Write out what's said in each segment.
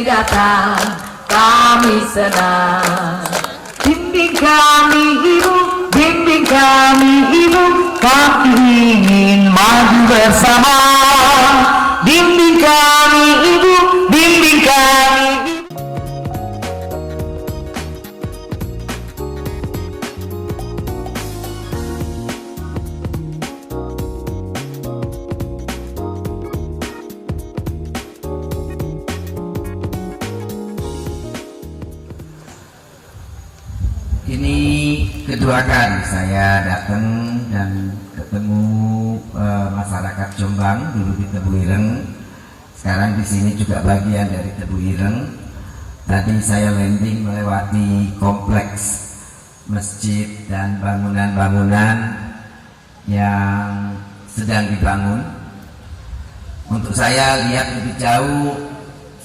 Rezeki datang, kami senang. Bimbing kami Ibu, bimbing kami Ibu, kami ingin maju bersama. Bimbing kami Ibu, bimbing kami Ibu. Ini kedua kali saya datang dan ketemu masyarakat Jombang, dulu di Tebu Ireng, sekarang di sini juga bagian dari Tebu Ireng. Tadi saya landing melewati kompleks masjid dan bangunan-bangunan yang sedang dibangun. Untuk saya lihat lebih jauh,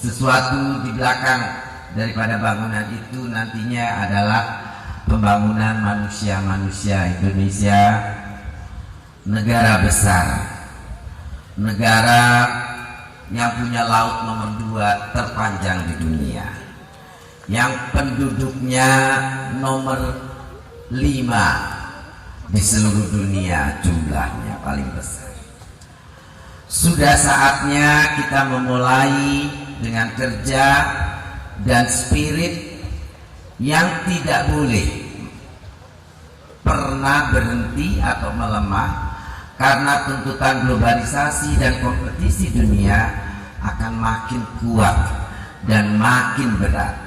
sesuatu di belakang daripada bangunan itu nantinya adalah pembangunan manusia-manusia Indonesia, negara besar, negara yang punya laut nomor 2 terpanjang di dunia, yang penduduknya nomor 5 di seluruh dunia, jumlahnya paling besar. Sudah saatnya kita memulai dengan kerja dan spirit yang tidak boleh pernah berhenti atau melemah, karena tuntutan globalisasi dan kompetisi dunia akan makin kuat dan makin berat.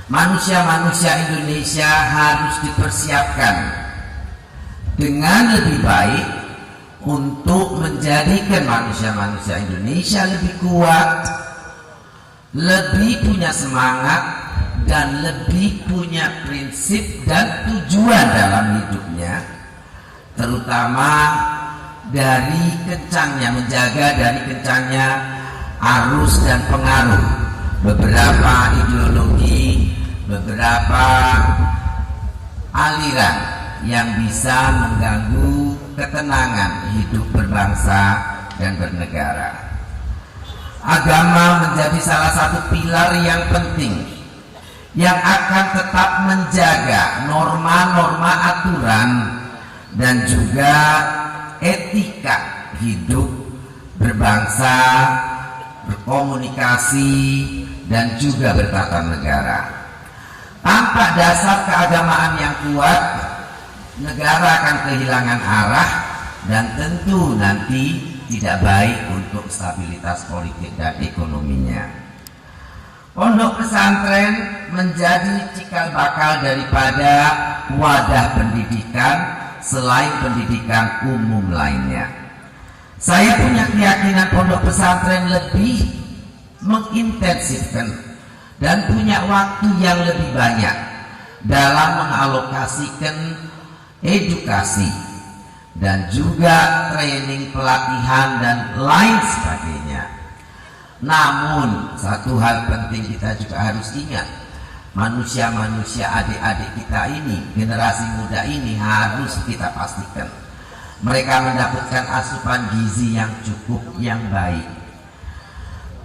Manusia-manusia Indonesia harus dipersiapkan dengan lebih baik untuk menjadikan manusia-manusia Indonesia lebih kuat, lebih punya semangat, dan lebih punya prinsip dan tujuan dalam hidupnya, terutama dari kencangnya, menjaga dari kencangnya arus dan pengaruh beberapa ideologi, beberapa aliran yang bisa mengganggu ketenangan hidup berbangsa dan bernegara. Agama menjadi salah satu pilar yang penting yang akan tetap menjaga norma-norma aturan dan juga etika hidup berbangsa, berkomunikasi, dan juga bertata negara. Tanpa dasar keagamaan yang kuat, negara akan kehilangan arah dan tentu nanti tidak baik untuk stabilitas politik dan ekonominya. Pondok pesantren menjadi cikal bakal daripada wadah pendidikan selain pendidikan umum lainnya. Saya punya keyakinan pondok pesantren lebih mengintensifkan dan punya waktu yang lebih banyak dalam mengalokasikan edukasi dan juga training, pelatihan, dan lain sebagainya. Namun satu hal penting kita juga harus ingat, manusia-manusia adik-adik kita ini, generasi muda ini harus kita pastikan mereka mendapatkan asupan gizi yang cukup, yang baik.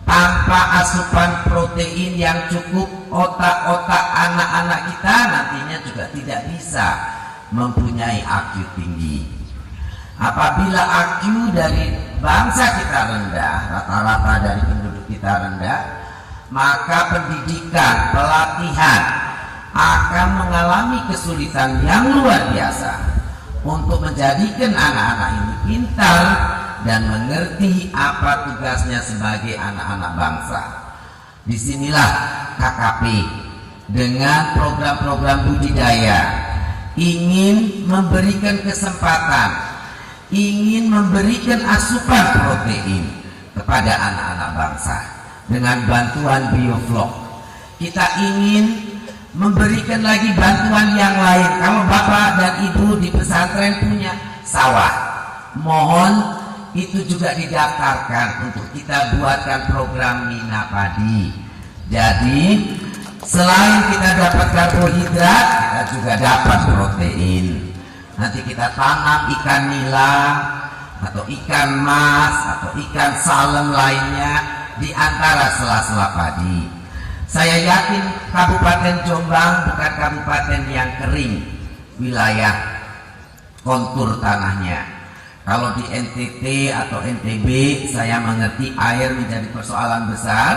Tanpa asupan protein yang cukup, otak-otak anak-anak kita nantinya juga tidak bisa mempunyai IQ tinggi. Apabila IQ dari bangsa kita rendah, rata-rata dari penduduk kita rendah, maka pendidikan, pelatihan akan mengalami kesulitan yang luar biasa untuk menjadikan anak-anak ini pintar dan mengerti apa tugasnya sebagai anak-anak bangsa. Disinilah KKP dengan program-program budidaya ingin memberikan kesempatan, ingin memberikan asupan protein kepada anak-anak bangsa dengan bantuan bioflok. Kita ingin memberikan lagi bantuan yang lain. Kalau bapak dan ibu di pesantren punya sawah, mohon itu juga didaftarkan untuk kita buatkan program Mina Padi. Jadi selain kita dapat karbohidrat, kita juga dapat protein. Nanti kita tanam ikan nila atau ikan mas atau ikan salem lainnya di antara sela-sela padi. Saya yakin Kabupaten Jombang bukan kabupaten yang kering wilayah kontur tanahnya. Kalau di NTT atau NTB saya mengerti air menjadi persoalan besar,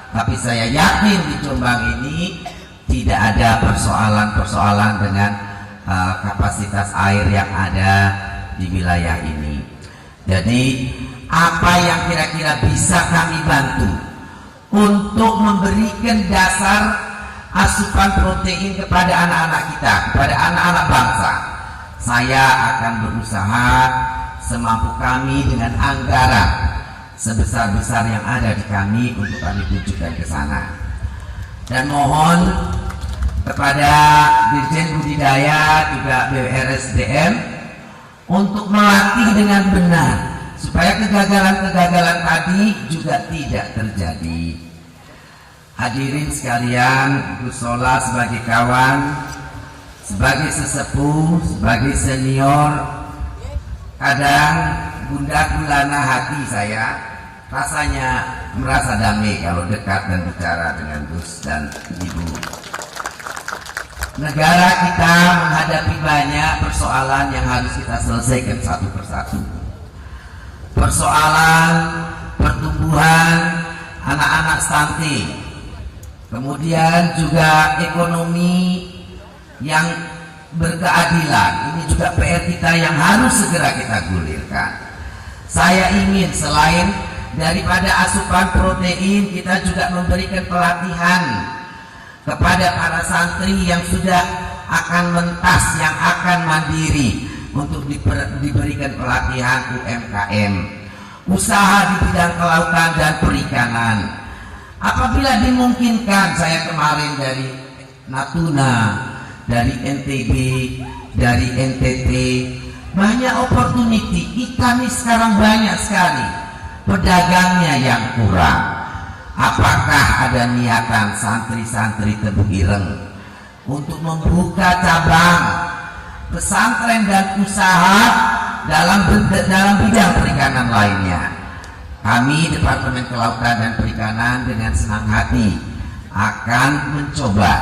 tapi saya yakin di Jombang ini tidak ada persoalan-persoalan dengan kapasitas air yang ada di wilayah ini. Jadi apa yang kira-kira bisa kami bantu untuk memberikan dasar asupan protein kepada anak-anak kita, kepada anak-anak bangsa, saya akan berusaha semampu kami dengan anggaran sebesar-besar yang ada di kami untuk kami tunjukkan ke sana. Dan mohon kepada Dirjen Budidaya juga BWRSDM untuk melatih dengan benar supaya kegagalan-kegagalan tadi juga tidak terjadi. Hadirin sekalian, Gus Solah sebagai kawan, sebagai sesepuh, sebagai senior, kadang gundah gulana hati saya rasanya merasa damai kalau dekat dan bicara dengan Gus dan Ibu. Negara kita menghadapi banyak persoalan yang harus kita selesaikan satu persatu. Persoalan pertumbuhan anak-anak stunting, kemudian juga ekonomi yang berkeadilan. Ini juga PR kita yang harus segera kita gulirkan. Saya ingin selain daripada asupan protein, kita juga memberikan pelatihan kepada para santri yang sudah akan mentas, yang akan mandiri, untuk diberikan pelatihan UMKM, usaha di bidang kelautan dan perikanan. Apabila dimungkinkan, saya kemarin dari Natuna, dari NTB, dari NTT, banyak opportunity. Ikan ini sekarang banyak sekali, pedagangnya yang kurang. Apakah ada niatan santri-santri Tebu Ireng untuk membuka cabang pesantren dan usaha dalam bidang perikanan lainnya? Kami Departemen Kelautan dan Perikanan dengan senang hati akan mencoba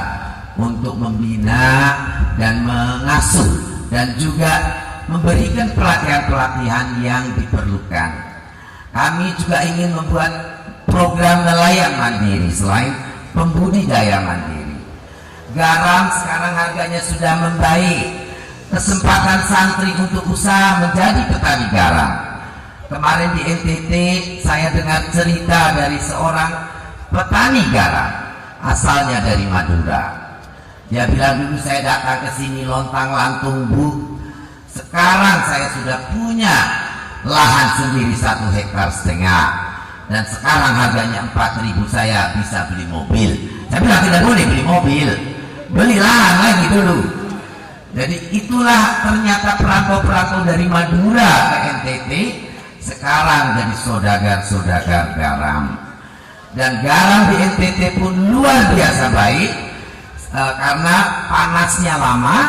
untuk membina dan mengasuh dan juga memberikan pelatihan-pelatihan yang diperlukan. Kami juga ingin membuat program nelayan mandiri selain pembudidaya mandiri. Garam sekarang harganya sudah membaik. Kesempatan santri untuk usaha menjadi petani garam. Kemarin di NTT saya dengar cerita dari seorang petani garam asalnya dari Madura. Dia bilang, dulu saya datang ke sini lontang-lantung, Bu. Sekarang saya sudah punya lahan sendiri 1,5 hektar. Dan sekarang harganya 4.000, saya bisa beli mobil. Saya bilang tidak boleh beli mobil, beli lahan lagi dulu. Jadi itulah ternyata perantau-perantau dari Madura ke NTT sekarang jadi saudagar-saudagar garam. Dan garam di NTT pun luar biasa baik karena panasnya lama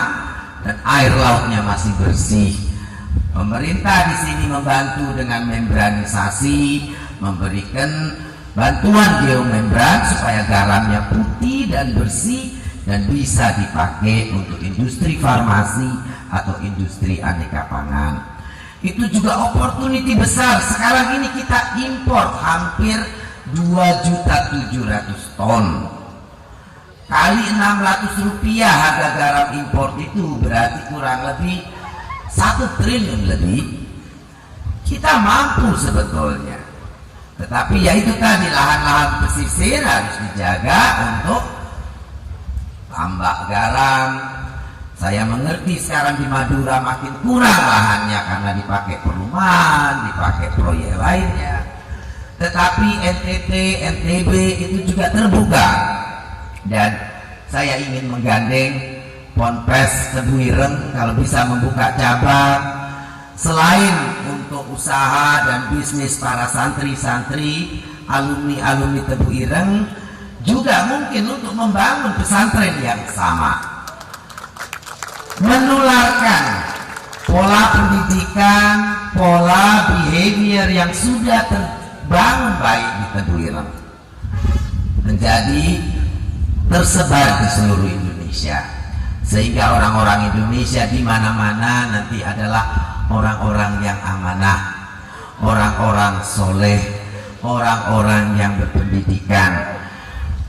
dan air lautnya masih bersih. Pemerintah di sini membantu dengan membranisasi, memberikan bantuan geomembran supaya garamnya putih dan bersih dan bisa dipakai untuk industri farmasi atau industri aneka pangan. Itu juga opportunity besar. Sekarang ini kita import hampir 2.700.000 ton. Kali 600 rupiah harga garam import itu berarti kurang lebih 1 triliun lebih. Kita mampu sebetulnya. Tetapi ya itu tadi, lahan-lahan pesisir harus dijaga untuk tambak garam. Saya mengerti sekarang di Madura makin kurang lahannya karena dipakai perumahan, dipakai proyek lainnya. Tetapi NTT, NTB itu juga terbuka. Dan saya ingin menggandeng Ponpes Tebu Ireng kalau bisa membuka cabang selain untuk usaha dan bisnis para santri-santri, alumni-alumni Tebu Ireng, juga mungkin untuk membangun pesantren yang sama, menularkan pola pendidikan, pola behavior yang sudah bangun baik di Tebuireng menjadi tersebar di seluruh Indonesia, sehingga orang-orang Indonesia di mana-mana nanti adalah orang-orang yang amanah, orang-orang soleh, orang-orang yang berpendidikan.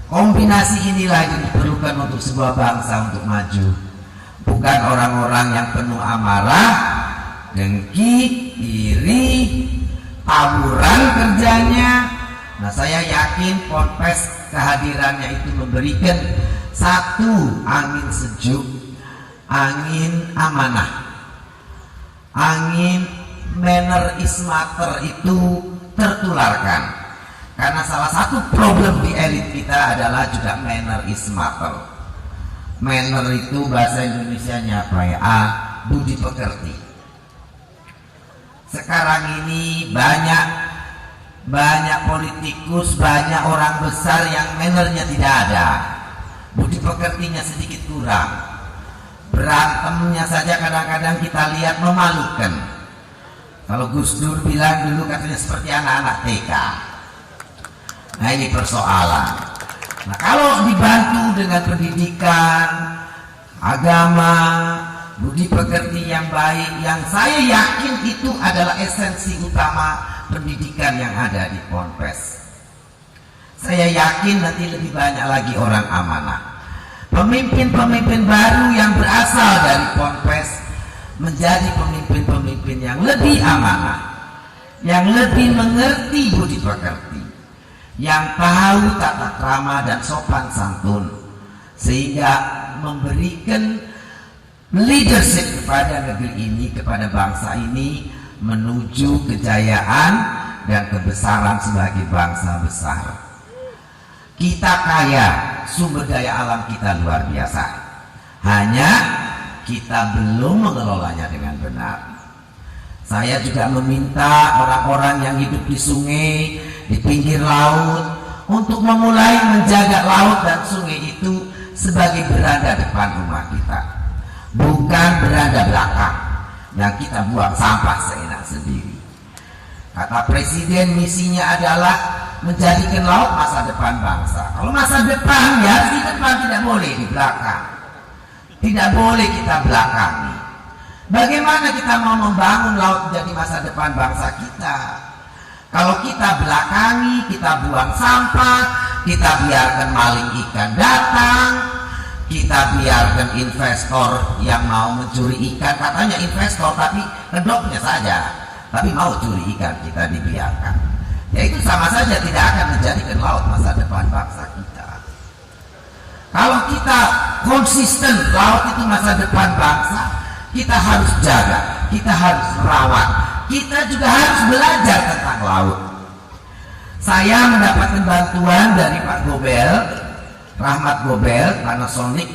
Kombinasi inilah yang diperlukan untuk sebuah bangsa untuk maju, bukan orang-orang yang penuh amarah, dengki, iri, tawuran kerjanya. Nah, saya yakin Ponpes kehadirannya itu memberikan satu angin sejuk, angin amanah, angin manner is matter itu tertularkan. Karena salah satu problem di elit kita adalah juga manner is matter. Manner itu bahasa Indonesianya apa ya? Budi pekerti. Sekarang ini banyak politikus, banyak orang besar yang mannernya tidak ada, budi pekertinya sedikit kurang. Berantemnya saja kadang-kadang kita lihat memalukan. Kalau Gus Dur bilang dulu katanya seperti anak-anak TK. Nah, ini persoalan. Nah, kalau dibantu dengan pendidikan, agama, budi pekerti yang baik, yang saya yakin itu adalah esensi utama pendidikan yang ada di Ponpes. Saya yakin nanti lebih banyak lagi orang amanah. Pemimpin-pemimpin baru yang berasal dari Ponpes menjadi pemimpin-pemimpin yang lebih amanah, yang lebih mengerti budi pekerti, yang tahu tata krama dan sopan santun, sehingga memberikan leadership kepada negeri ini, kepada bangsa ini, menuju kejayaan dan kebesaran sebagai bangsa besar. Kita kaya, sumber daya alam kita luar biasa, hanya kita belum mengelolanya dengan benar. Saya juga meminta orang-orang yang hidup di sungai, di pinggir laut, untuk memulai menjaga laut dan sungai itu sebagai berada depan rumah kita, bukan berada belakang yang kita buang sampah seenak sendiri. Kata Presiden, misinya adalah menjadikan laut masa depan bangsa. Kalau masa depan, ya di depan, tidak boleh di belakang. Tidak boleh kita belakangi. Bagaimana kita mau membangun laut menjadi masa depan bangsa kita? Kalau kita belakangi, kita buang sampah, kita biarkan maling ikan datang, kita biarkan investor yang mau mencuri ikan, katanya investor tapi kedoknya saja, tapi mau curi ikan, kita dibiarkan. Ya itu sama saja tidak akan menjadikan laut masa depan bangsa kita. Kalau kita konsisten laut itu masa depan bangsa, kita harus jaga, kita harus rawat, kita juga harus belajar tentang laut. Saya mendapatkan bantuan dari Pak Gobel, Rahmat Gobel, Panasonic,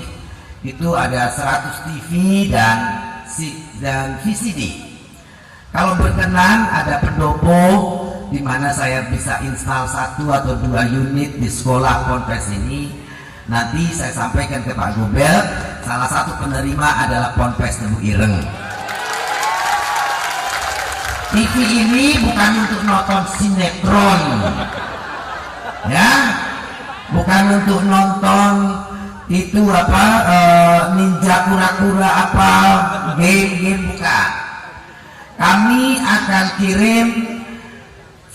itu ada 100 TV dan VCD. Kalau berkenan ada pendopo di mana saya bisa install 1 atau 2 unit di sekolah Ponpes ini. Nanti saya sampaikan ke Pak Gobel, salah satu penerima adalah Ponpes Tebuireng. TV ini bukan untuk nonton sinetron, ya, bukan untuk nonton itu apa ninja kura-kura apa game bukan. Kami akan kirim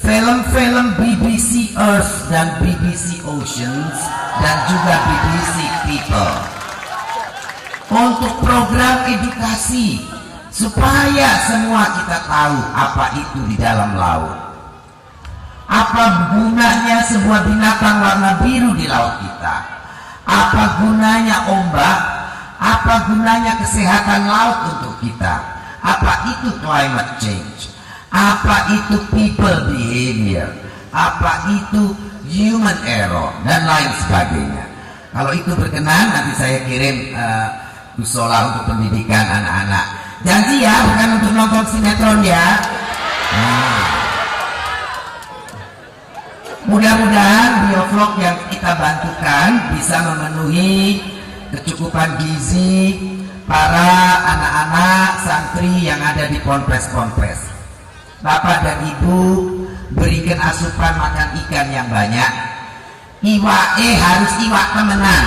film-film BBC Earth dan BBC Oceans dan juga BBC People untuk program edukasi supaya semua kita tahu apa itu di dalam laut, apa gunanya sebuah binatang warna biru di laut kita, apa gunanya ombak, apa gunanya kesehatan laut untuk kita, apa itu climate change, apa itu people behavior, apa itu human error, dan lain sebagainya. Kalau itu berkenan, nanti saya kirim Gusola untuk pendidikan anak-anak. Janji ya, bukan untuk nonton sinetron ya. Nah, mudah-mudahan biovlog yang kita bantukan bisa memenuhi kecukupan gizi para anak-anak santri yang ada di Ponpes-Ponpes. Bapak dan Ibu, berikan asupan makan ikan yang banyak. Iwake harus iwak temenan,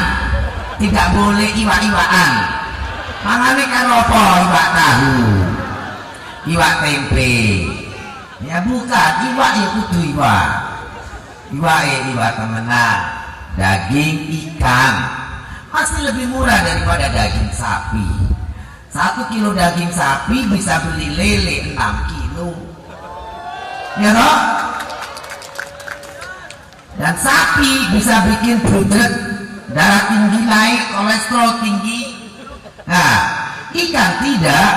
tidak boleh iwak-iwakan. Mangane karo apa? Iwak tahu, iwak tempe. Ya bukan, iwak ya kudu iwak. Iwak temenan, daging ikan pasti lebih murah daripada daging sapi. 1 kilo daging sapi bisa beli lele 6 kilo. Ya toh? Dan sapi bisa bikin budet, darah tinggi naik, kolesterol tinggi. Nah, ikan tidak.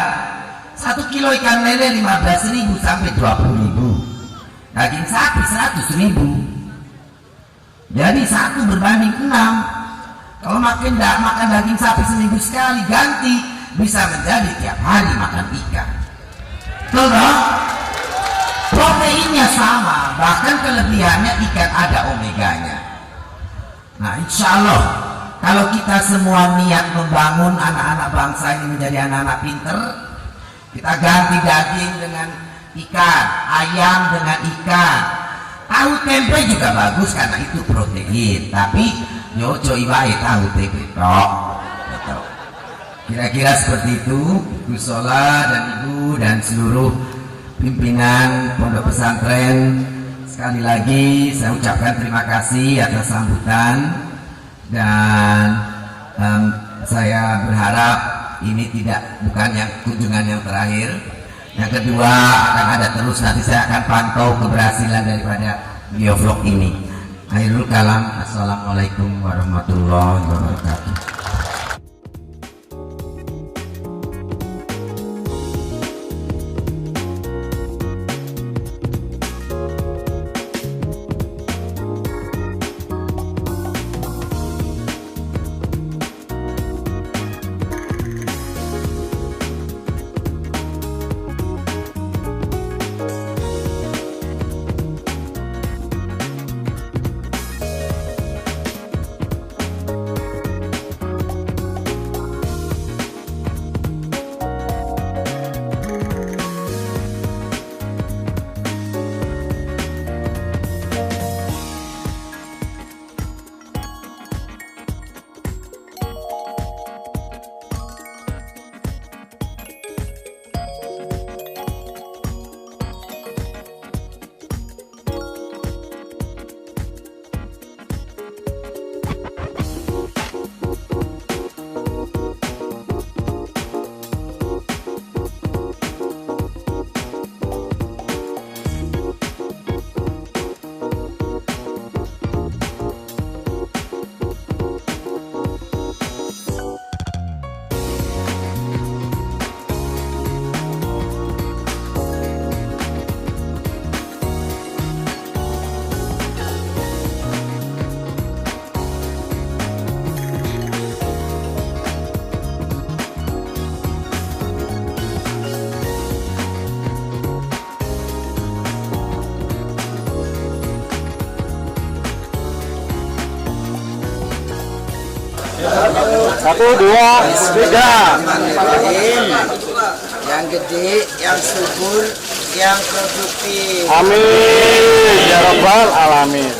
1 kilo ikan lele 15.000 sampai 20.000. Daging sapi 100.000. Jadi 1 berbanding 6. Kalau makan daging sapi seminggu sekali, ganti bisa menjadi tiap hari makan ikan. Betul toh? Proteinnya sama, bahkan kelebihannya ikan ada omeganya. Nah, insya Allah kalau kita semua niat membangun anak-anak bangsa ini menjadi anak-anak pinter, kita ganti daging dengan ikan, ayam dengan ikan. Tahu tempe juga bagus karena itu protein, tapi nyoco ibae tahu tempe tok. Kira-kira seperti itu, Gus Sola dan Ibu dan seluruh pimpinan pondok pesantren. Sekali lagi saya ucapkan terima kasih atas sambutan, dan saya berharap ini bukan yang kunjungan yang terakhir. Yang kedua akan ada terus, nanti saya akan pantau keberhasilan daripada biovlog ini. Akhirul kalam, assalamualaikum warahmatullahi wabarakatuh. Satu, dua, tiga. Yang gede, yang subur, yang produktif. Amin ya rabbal alamin.